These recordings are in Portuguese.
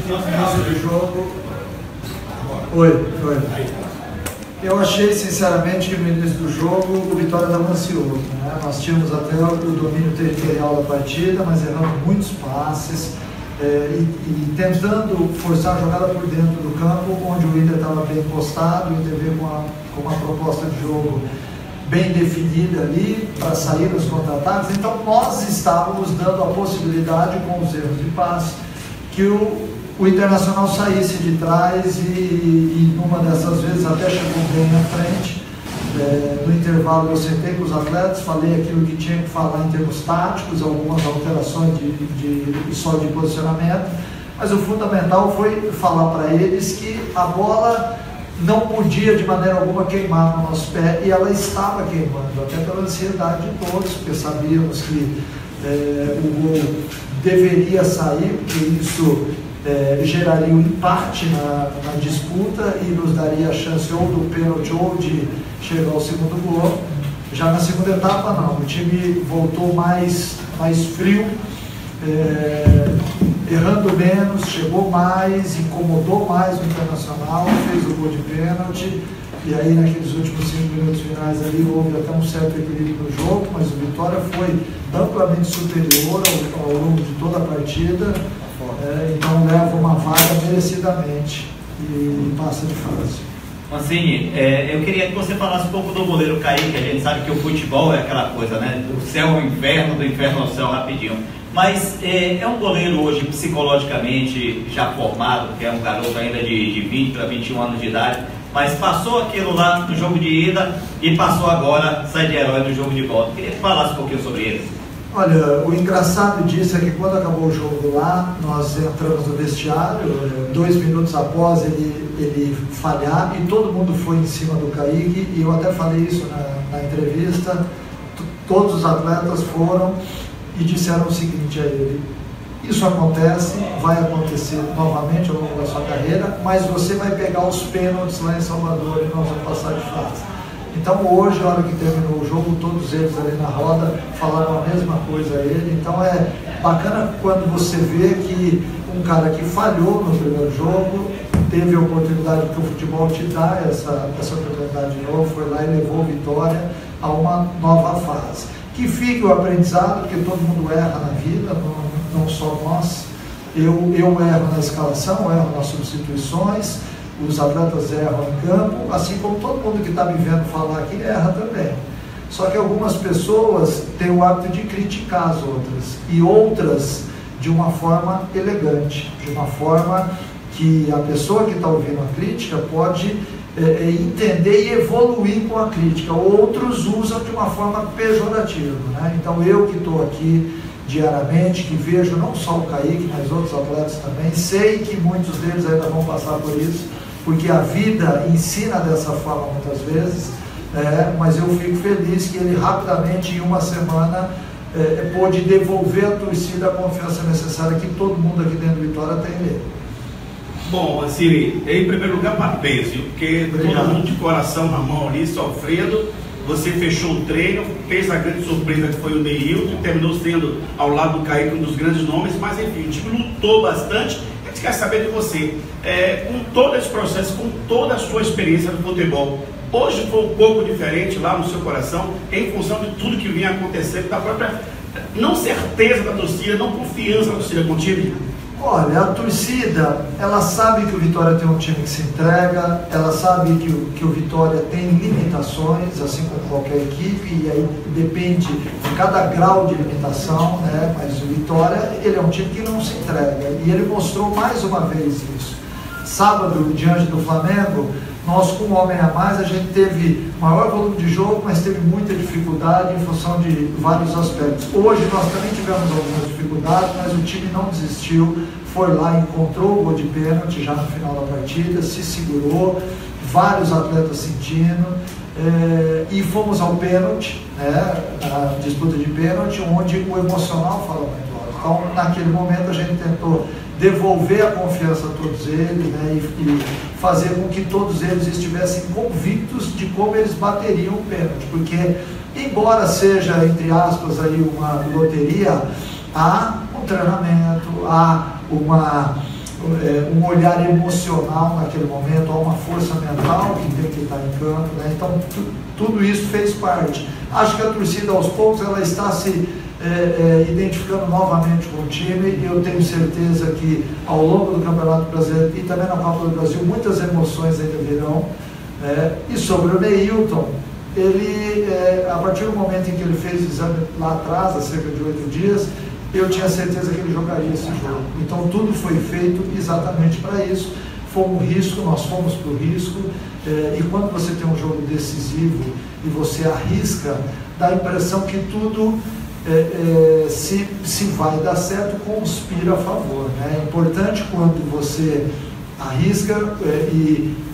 do jogo. Oi. Eu achei, sinceramente, que no início do jogo o Vitória estava ansioso, né? Nós tínhamos até o domínio territorial da partida, mas erramos muitos passes e tentando forçar a jogada por dentro do campo, onde o Inter estava bem postado, o Inter veio com uma proposta de jogo bem definida ali para sair nos contra-ataques. Então nós estávamos dando a possibilidade, com os erros de passe, que o Internacional saísse de trás e numa dessas vezes até chegou bem na frente. No intervalo eu sentei com os atletas, falei aquilo que tinha que falar em termos táticos, algumas alterações só de posicionamento, mas o fundamental foi falar para eles que a bola não podia de maneira alguma queimar no nosso pé, e ela estava queimando, até pela ansiedade de todos, porque sabíamos que o gol deveria sair, porque isso geraria um empate na disputa e nos daria a chance ou do pênalti ou de chegar ao segundo gol. Já na segunda etapa não, o time voltou mais frio, errando menos, chegou mais, incomodou mais o Internacional, fez o gol de pênalti, e aí naqueles últimos 5 minutos finais ali houve até um certo equilíbrio no jogo, mas o Vitória foi amplamente superior ao longo de toda a partida. Então leva uma vaga merecidamente e passa de fase. Mancini, eu queria que você falasse um pouco do goleiro Kaique. A gente sabe que o futebol é aquela coisa, né? Do céu ao inferno, do inferno ao céu rapidinho. Mas é um goleiro hoje psicologicamente já formado, que é um garoto ainda de 20 para 21 anos de idade, mas passou aquilo lá no jogo de ida e passou agora, sai de herói no jogo de volta. Queria que falasse um pouquinho sobre ele. Olha, o engraçado disso é que quando acabou o jogo lá, nós entramos no vestiário, 2 minutos após ele falhar, e todo mundo foi em cima do Kaique, e eu até falei isso na entrevista. Todos os atletas foram e disseram o seguinte a ele: isso acontece, vai acontecer novamente ao longo da sua carreira, mas você vai pegar os pênaltis lá em Salvador e nós vamos passar de fase. Então hoje, na hora que terminou o jogo, todos eles ali na roda falaram a mesma coisa a ele. Então é bacana quando você vê que um cara que falhou no primeiro jogo teve a oportunidade, que o futebol te dá essa oportunidade de novo, foi lá e levou a Vitória a uma nova fase. Que fique o aprendizado, porque todo mundo erra na vida, não só nós. Eu erro na escalação, erro nas substituições, os atletas erram em campo, assim como todo mundo que está me vendo falar aqui erra também. Só que algumas pessoas têm o hábito de criticar as outras, e outras de uma forma elegante, de uma forma que a pessoa que está ouvindo a crítica pode entender e evoluir com a crítica. Outros usam de uma forma pejorativa, né? Então eu que estou aqui diariamente, que vejo não só o Kaique, mas outros atletas também, sei que muitos deles ainda vão passar por isso, porque a vida ensina dessa forma muitas vezes, mas eu fico feliz que ele rapidamente, em uma semana, pôde devolver à torcida a confiança necessária que todo mundo aqui dentro do Vitória tem nele. Bom, Mancini, em primeiro lugar, parabéns, porque todo mundo de coração na mão ali, sofrendo. Você fechou o treino, fez a grande surpresa que foi o Neilton, terminou sendo, ao lado do Kaique, um dos grandes nomes, mas enfim, o time lutou bastante. A gente quer saber de você, com todo esse processo, com toda a sua experiência no futebol, hoje foi um pouco diferente lá no seu coração, em função de tudo que vinha acontecendo, da própria não certeza da torcida, não confiança da torcida com o time? Olha, a torcida, ela sabe que o Vitória tem um time que se entrega, ela sabe que o Vitória tem limitações, assim como qualquer equipe, e aí depende de cada grau de limitação, né? Mas o Vitória, ele é um time que não se entrega, e ele mostrou mais uma vez isso. Sábado, diante do Flamengo, nós com um homem a mais, a gente teve maior volume de jogo, mas teve muita dificuldade em função de vários aspectos. Hoje nós também tivemos algumas dificuldades, mas o time não desistiu, foi lá, encontrou o gol de pênalti já no final da partida, se segurou, vários atletas sentindo, e fomos ao pênalti, né, a disputa de pênalti, onde o emocional fala muito alto. Então, naquele momento, a gente tentou devolver a confiança a todos eles, né, e fazer com que todos eles estivessem convictos de como eles bateriam o pênalti, porque, embora seja, entre aspas, aí uma loteria, há um treinamento, há um olhar emocional naquele momento, há uma força mental que tem que estar em campo, né? Então tudo isso fez parte. Acho que a torcida aos poucos ela está se identificando novamente com o time, e eu tenho certeza que ao longo do Campeonato Brasileiro e também na Copa do Brasil muitas emoções ainda virão. E sobre o Neilton, ele, a partir do momento em que ele fez o exame lá atrás, há cerca de 8 dias, eu tinha certeza que ele jogaria esse jogo. Então tudo foi feito exatamente para isso. Foi um risco, nós fomos para o risco, e quando você tem um jogo decisivo e você arrisca, dá a impressão que tudo se vai dar certo, conspira a favor, né? É importante quando você arrisca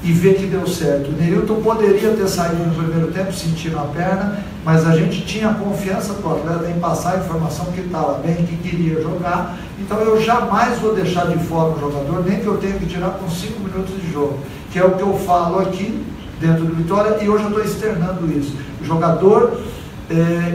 e vê que deu certo. O Neilton poderia ter saído no primeiro tempo sentindo a perna, mas a gente tinha confiança para o atleta em passar a informação que estava bem, que queria jogar. Então eu jamais vou deixar de fora um jogador, nem que eu tenha que tirar com 5 minutos de jogo, que é o que eu falo aqui dentro do Vitória, e hoje eu estou externando isso. O jogador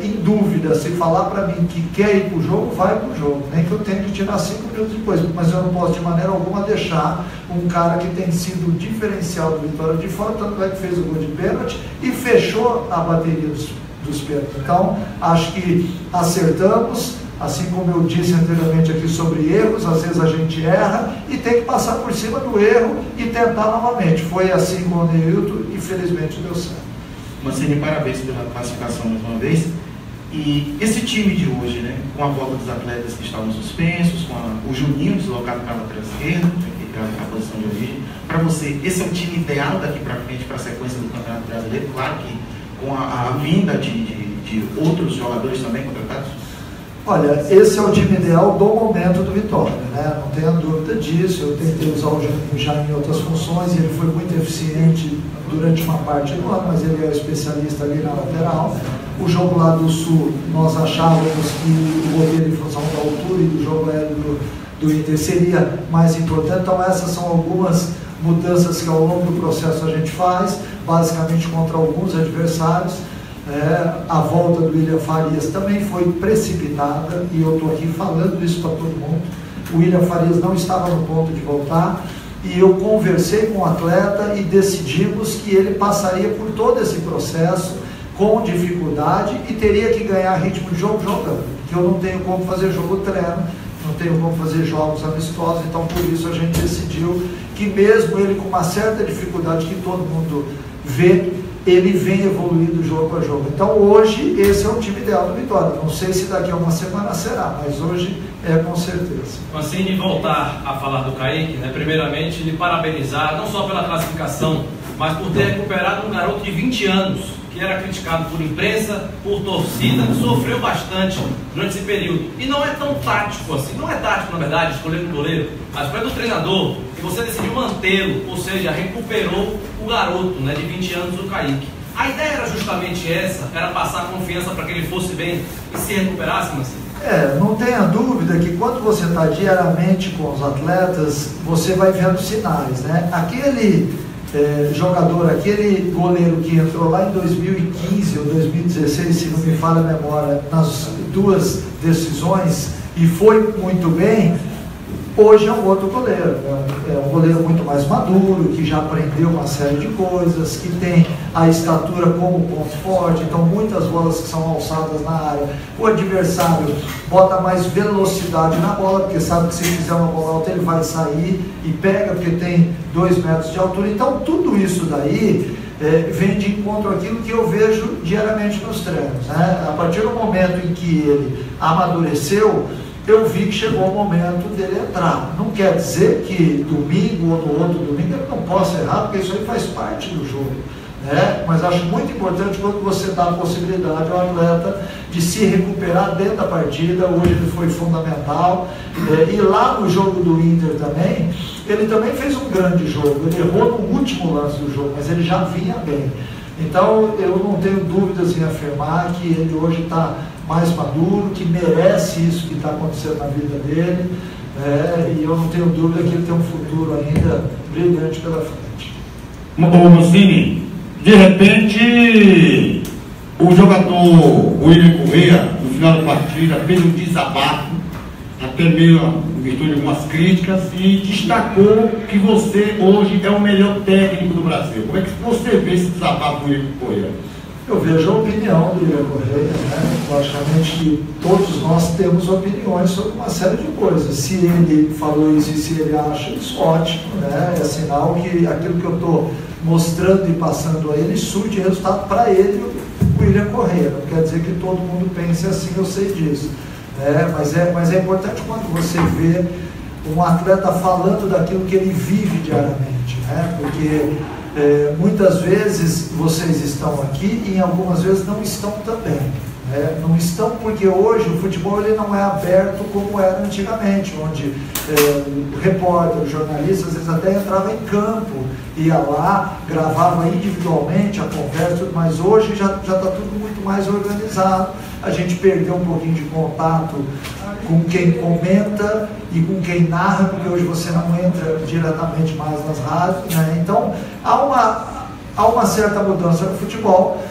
em dúvida, se falar para mim que quer ir para o jogo, vai para o jogo, nem que eu tenha que tirar 5 minutos depois, mas eu não posso de maneira alguma deixar um cara que tem sido o diferencial do Vitória de fora, tanto é que fez o gol de pênalti e fechou a bateria dos pênaltis. Então acho que acertamos, assim como eu disse anteriormente aqui sobre erros, às vezes a gente erra e tem que passar por cima do erro e tentar novamente. Foi assim com o Neilton e felizmente deu certo. Mancini, parabéns pela classificação mais uma vez. E esse time de hoje, né, com a volta dos atletas que estavam suspensos, com o Juninho deslocado para a lateral esquerda, que é a posição de origem, para você, esse é o time ideal daqui para frente para a sequência do Campeonato Brasileiro? Claro que com a vinda de outros jogadores também contratados? Olha, esse é o time ideal do momento do Vitória, né? Não tenha dúvida disso. Eu tentei usar o Juninho já em outras funções e ele foi muito eficiente durante uma parte do ano, mas ele é especialista ali na lateral. O jogo lá do Sul, nós achávamos que o goleiro, em função da altura e do jogo aéreo do Inter, seria mais importante. Então essas são algumas mudanças que ao longo do processo a gente faz, basicamente contra alguns adversários. A volta do William Farias também foi precipitada, e eu estou aqui falando isso para todo mundo. O William Farias não estava no ponto de voltar, e eu conversei com o atleta e decidimos que ele passaria por todo esse processo com dificuldade e teria que ganhar ritmo de jogo jogando, porque eu não tenho como fazer jogo treino, não tenho como fazer jogos amistosos. Então por isso a gente decidiu que mesmo ele com uma certa dificuldade que todo mundo vê, ele vem evoluindo jogo a jogo. Então hoje esse é o time ideal do Vitória. Não sei se daqui a uma semana será, mas hoje com certeza. Assim, de voltar a falar do Kaique, né, primeiramente lhe parabenizar, não só pela classificação, mas por ter recuperado um garoto de 20 anos, que era criticado por imprensa, por torcida, sofreu bastante durante esse período. E não é tão tático assim, não é tático na verdade, escolher um goleiro, mas foi do treinador, e você decidiu mantê-lo, ou seja, recuperou o garoto, né, de 20 anos, o Kaique. A ideia era justamente essa, era passar confiança para que ele fosse bem e se recuperasse, Mancini? Não tenha dúvida que quando você está diariamente com os atletas, você vai vendo sinais, né? Aquele jogador, aquele goleiro que entrou lá em 2015 ou 2016, se não me falha a memória, nas duas decisões e foi muito bem, hoje é um outro goleiro, é um goleiro muito mais maduro, que já aprendeu uma série de coisas, que tem a estatura como ponto forte, então muitas bolas que são alçadas na área, o adversário bota mais velocidade na bola, porque sabe que se fizer uma bola alta ele vai sair e pega, porque tem 2 metros de altura. Então tudo isso daí vem de encontro àquilo que eu vejo diariamente nos treinos, né? A partir do momento em que ele amadureceu, eu vi que chegou o momento dele entrar. Não quer dizer que domingo ou no outro domingo ele não possa errar, porque isso aí faz parte do jogo, né? Mas acho muito importante quando você dá a possibilidade ao atleta de se recuperar dentro da partida. Hoje ele foi fundamental, e lá no jogo do Inter também, ele também fez um grande jogo. Ele errou no último lance do jogo, mas ele já vinha bem. Então eu não tenho dúvidas em afirmar que ele hoje está mais maduro, que merece isso que está acontecendo na vida dele, e eu não tenho dúvida que ele tem um futuro ainda brilhante pela frente. Ô Mancini, de repente o jogador William Correa, no final da partida, fez um desabafo, até mesmo em virtude de algumas críticas, e destacou que você hoje é o melhor técnico do Brasil. Como é que você vê esse desabafo do William Correia? Eu vejo a opinião do William Correia, né? Logicamente que todos nós temos opiniões sobre uma série de coisas. Se ele falou isso e se ele acha isso, ótimo, né? É sinal que aquilo que eu estou mostrando e passando a ele surte resultado para ele, o William Correia. Não quer dizer que todo mundo pense assim, eu sei disso. Mas é importante quando você vê um atleta falando daquilo que ele vive diariamente, né? Porque muitas vezes vocês estão aqui e em algumas vezes não estão também. Não estão porque hoje o futebol ele não é aberto como era antigamente, onde o repórter, o jornalista, às vezes até entrava em campo, ia lá, gravava individualmente a conversa, mas hoje já está tudo muito mais organizado. A gente perdeu um pouquinho de contato com quem comenta e com quem narra, porque hoje você não entra diretamente mais nas rádios, né? Então há uma certa mudança no futebol.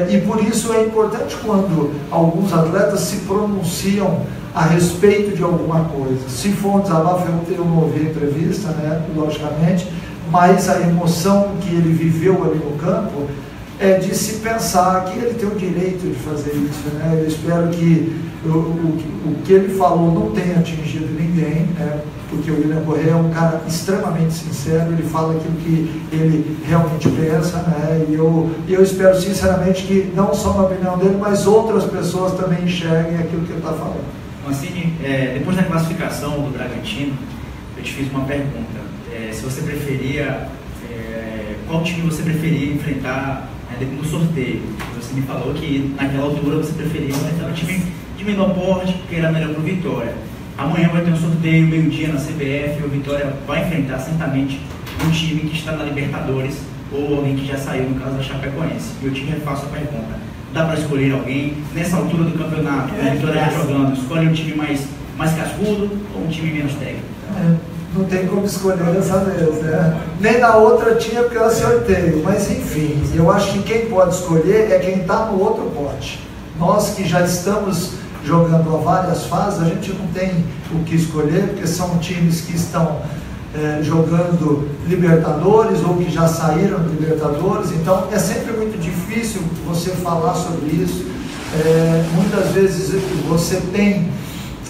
E por isso é importante quando alguns atletas se pronunciam a respeito de alguma coisa. Se for um desabafo, eu não ouvi a entrevista, né, logicamente, mas a emoção que ele viveu ali no campo é de se pensar que ele tem o direito de fazer isso, né? Eu espero que o que ele falou não tenha atingido ninguém, né? Porque o William Correia é um cara extremamente sincero, ele fala aquilo que ele realmente pensa, né? E eu espero sinceramente que não só na opinião dele, mas outras pessoas também enxerguem aquilo que ele está falando. Mancini, depois da classificação do Bragantino, eu te fiz uma pergunta. Se você preferia, qual time você preferia enfrentar no sorteio? Você me falou que naquela altura você preferia enfrentar um time de menor porte, porque era melhor para o Vitória. Amanhã vai ter um sorteio, meio-dia na CBF, o Vitória vai enfrentar certamente um time que está na Libertadores ou alguém que já saiu, no caso da Chapecoense. E eu te refaço a pergunta: dá para escolher alguém nessa altura do campeonato, o Vitória está jogando, escolhe um time mais cascudo ou um time menos técnico? Não tem como escolher dessa vez, né? Nem na outra tinha, porque eu acertei. Mas enfim, eu acho que quem pode escolher é quem está no outro pote. Nós que já estamos jogando a várias fases, a gente não tem o que escolher, porque são times que estão jogando Libertadores ou que já saíram de Libertadores, então é sempre muito difícil você falar sobre isso. Muitas vezes você tem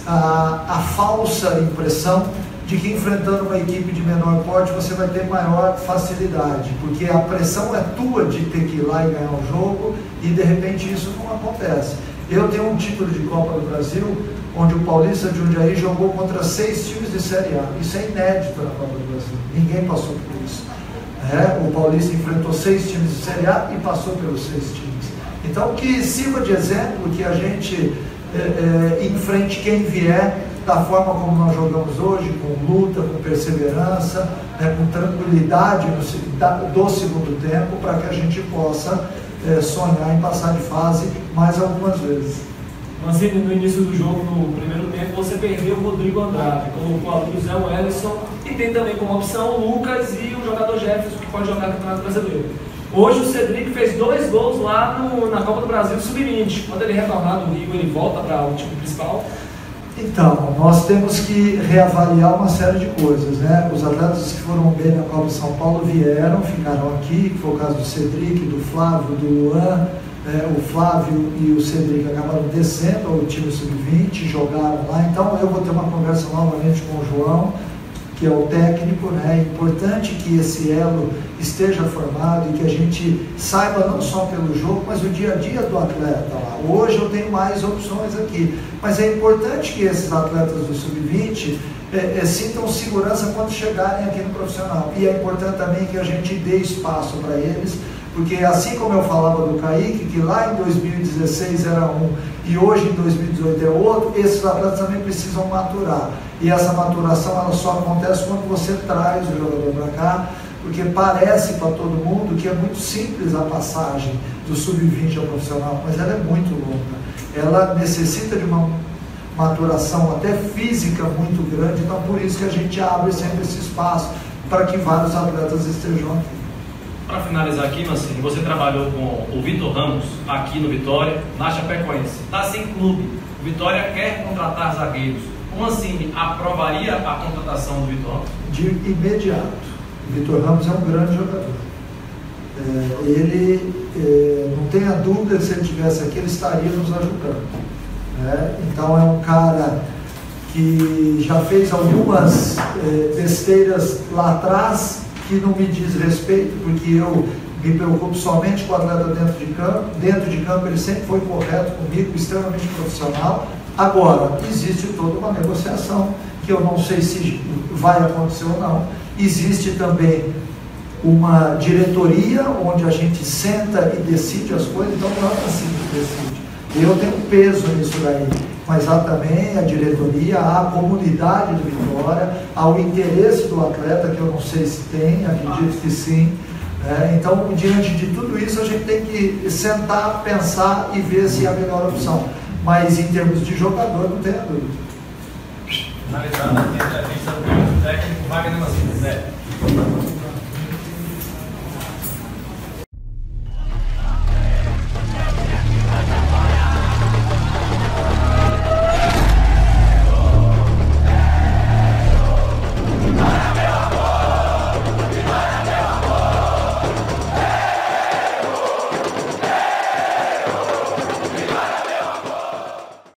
a falsa impressão de que enfrentando uma equipe de menor porte você vai ter maior facilidade, porque a pressão é tua de ter que ir lá e ganhar o jogo, e de repente isso não acontece. Eu tenho um título de Copa do Brasil, onde o Paulista de Jundiaí jogou contra 6 times de Série A. Isso é inédito na Copa do Brasil. Ninguém passou por isso. O Paulista enfrentou 6 times de Série A e passou pelos 6 times. Então, que sirva de exemplo, que a gente enfrente quem vier da forma como nós jogamos hoje, com luta, com perseverança, com tranquilidade do segundo tempo, para que a gente possa sonhar em passar de fase mais algumas vezes. Mancini, no início do jogo, no primeiro tempo, você perdeu o Rodrigo Andrade, colocou ali o Zé Wellison e tem também como opção o Lucas e o jogador Jefferson, que pode jogar no Campeonato Brasileiro. Hoje o Cedric fez 2 gols lá na Copa do Brasil Sub-20. Quando ele retornar do Rio, ele volta para o time principal? Então, nós temos que reavaliar uma série de coisas, né? Os atletas que foram bem na Copa de São Paulo vieram, ficaram aqui, que foi o caso do Cedric, do Flávio, do Luan. O Flávio e o Cedric acabaram descendo ao time Sub-20, jogaram lá. Então eu vou ter uma conversa novamente com o João, que é o técnico, né? É importante que esse elo esteja formado e que a gente saiba não só pelo jogo, mas o dia a dia do atleta lá. Hoje eu tenho mais opções aqui, mas é importante que esses atletas do Sub-20 sintam segurança quando chegarem aqui no profissional. E é importante também que a gente dê espaço para eles, porque assim como eu falava do Kaique, que lá em 2016 era um e hoje em 2018 é outro, esses atletas também precisam maturar. E essa maturação ela só acontece quando você traz o jogador para cá, porque parece para todo mundo que é muito simples a passagem do Sub-20 ao profissional, mas ela é muito longa. Ela necessita de uma maturação até física muito grande, então por isso que a gente abre sempre esse espaço para que vários atletas estejam aqui. Para finalizar aqui, Mancini, você trabalhou com o Vitor Ramos aqui no Vitória, na Chapecoense. Está sem clube. O Vitória quer contratar zagueiros. o Mancini aprovaria a contratação do Vitor Ramos? De imediato. O Vitor Ramos é um grande jogador. Não tenha dúvida que se ele estivesse aqui, ele estaria nos ajudando. Então é um cara que já fez algumas besteiras lá atrás que não me diz respeito, porque eu me preocupo somente com o atleta dentro de campo. Dentro de campo ele sempre foi correto comigo, extremamente profissional. Agora, existe toda uma negociação que eu não sei se vai acontecer ou não. Existe também uma diretoria onde a gente senta e decide as coisas, então não é assim que decide. Eu tenho peso nisso daí, mas há também a diretoria, há a comunidade do Vitória, há o interesse do atleta, que eu não sei se tem, acredito que sim. Então, diante de tudo isso, a gente tem que sentar, pensar e ver se é a melhor opção. Mas em termos de jogador, não tenho dúvida. Analisando a entrevista do